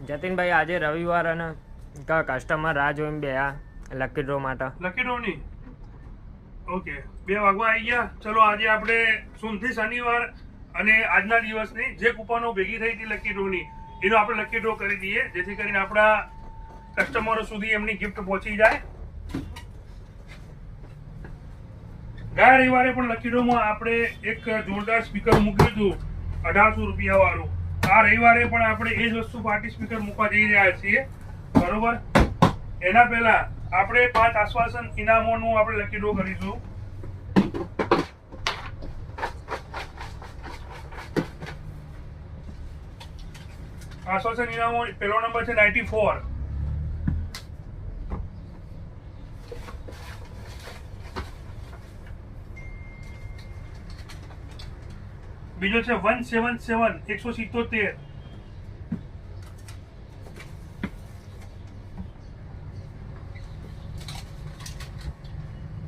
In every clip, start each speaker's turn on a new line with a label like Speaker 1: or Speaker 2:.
Speaker 1: જતીનભાઈ આજે રવિવાર અને કસ્ટમર રાહ જોઈને બે લકી ડ્રો માટે.
Speaker 2: લકી ડ્રો ની ઓકે 2 વાગવા આવી ગયા. ચલો આજે આપણે સોમથી શનિવાર અને આજના દિવસની જે કૂપનો ભેગી થઈ હતી લકી ડ્રો ની એનો આપણે લકી ડ્રો કરી દઈએ, જેથી કરીને આપણા કસ્ટમરો સુધી એમની ગિફ્ટ પહોંચી જાય. ગયા રવિવારે પણ લકી ડ્રોમાં આપણે એક જોરદાર સ્પીકર મૂક્યું હતું 1800 રૂપિયા વાળું. આ રવિવારે પણ આપણે એ જ વસ્તુ પાર્ટી સ્પીકર મૂકવા જઈ રહ્યા છીએ, બરોબર. એના પહેલા આપણે 5 આશ્વાસન ઇનામોનું આપણે લકી ડ્રો કરીશું. આશ્વાસન ઇનામો પહેલો નંબર છે 94, બીજો છે 177 177,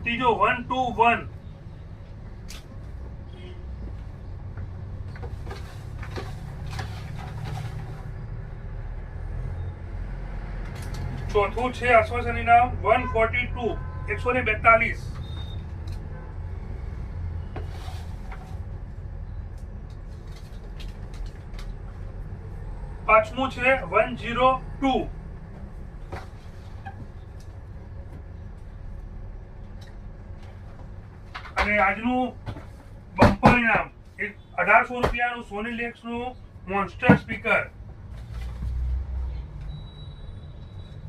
Speaker 2: ત્રીજો 121, ચોથું છે આશ્વાસન ઇનામ 142 142, પાંચમું છે 102, અને આજનું બમ્પર ઇનામ 1800 રૂપિયાનું સોની લેક્સનું મોન્સ્ટર સ્પીકર,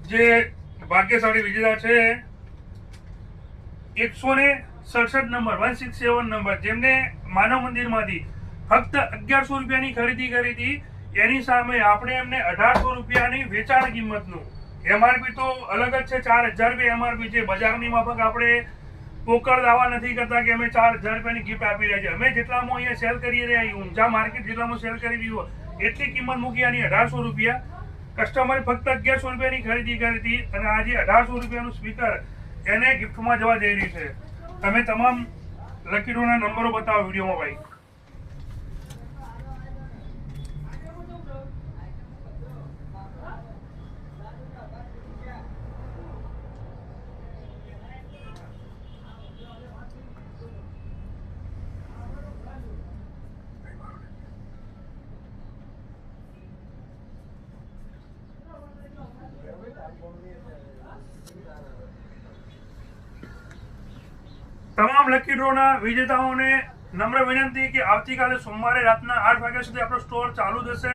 Speaker 2: જે ભાગ્યશાળી વિજેતા છે 167 નંબર 167 નંબર, જેમને માનવ મંદિરમાંથી ફક્ત 1100 રૂપિયાની ખરીદી કરી હતી. એની સામે આપણે એમને 1800 રૂપિયાની વેચાણ કિંમતનું, એમઆરપી તો અલગ જ છે, 4000 રૂપિયા એમઆરપી છે. બજારની માફક આપણે પોકળ દાવા નથી કરતા કે અમે 4000 રૂપિયાની ગિફ્ટ આપી રહ્યા છીએ. અમે જેટલામાં અહીંયા સેલ કરી રહ્યા ઊંઝા માર્કેટ જેટલામાં સેલ કરી રહ્યું એટલી કિંમત મૂકી આની 1800 રૂપિયા. કસ્ટમરે ફક્ત 1100 રૂપિયાની ખરીદી કરી હતી અને આજે 1800 રૂપિયાનું સ્પીકર એને ગિફ્ટમાં જવા જઈ રહ્યું છે. તમે તમામ લકી ડ્રોના નંબરો બતાવો વિડીયોમાં ભાઈ. તમામ લકી ડ્રોના વિજેતાઓને નમ્ર વિનંતી કે આવતીકાલે સોમવારે રાતના 8 વાગ્યા સુધી આપણો સ્ટોર ચાલુ થશે.